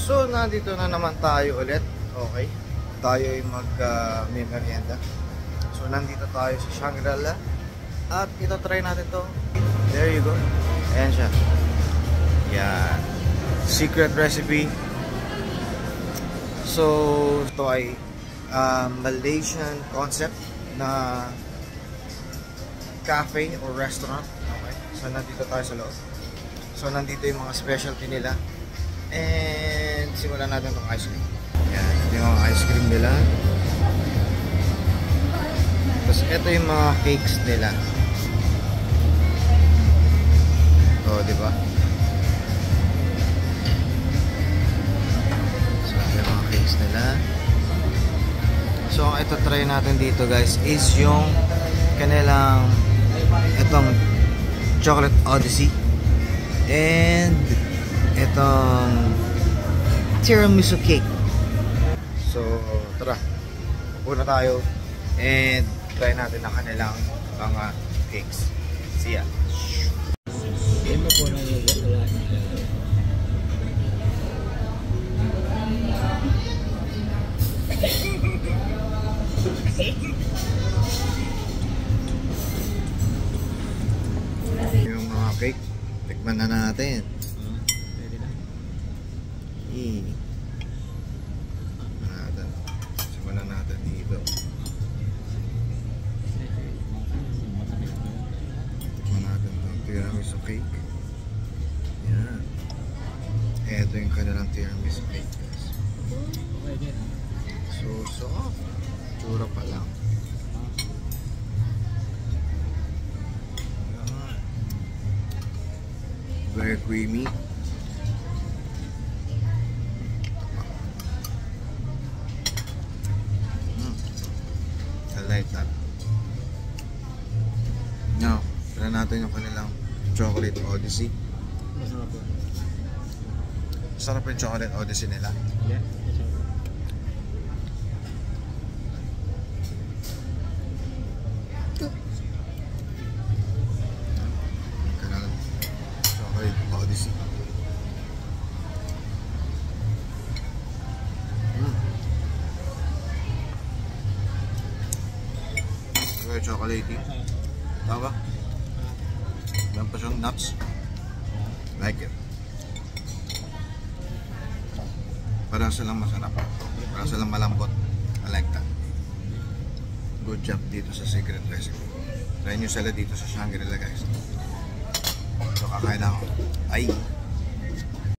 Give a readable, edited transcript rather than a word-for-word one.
So, nandito na naman tayo ulit. Okay. Tayo ay may merienda. So, nandito tayo sa Shangri-La. At ito try natin to. There you go. Ayan siya. Yan. Secret recipe. So, ito ay Malaysian concept na cafe or restaurant. Okay. So, nandito tayo sa loob. So, nandito yung mga specialty nila. And simulan natin itong ice cream. Yan, ito yung mga ice cream nila. Tapos ito yung mga cakes nila. O, diba? So, ito yung mga cakes nila. So, ang ito try natin dito guys is yung kanilang itong Chocolate Odyssey. And itong tiramisu cake. So, tara. Una tayo and try natin ang kanilang mga cakes. See ya. Yung mga cake, tikman na natin. Simulan natin dito. Tikman natin ang tiramisu cake. Yan. Ito yung kanilang tiramisu cake guys. So soft. Tsura pa lang. Yan. Very creamy. Like that. Now, try natin yung kanilang Chocolate Odyssey. Masarap po. Masarap yung Chocolate Odyssey nila. Yeah, kanilang Chocolate Odyssey. Chocolatey. Tama? Meron pa siyang nuts. Like it. Parang silang masarap. Parang silang malambot. I like that. Good job dito sa Secret Recipe. Try nyo sila dito sa Shangri-La guys. So kakain ako. Bye!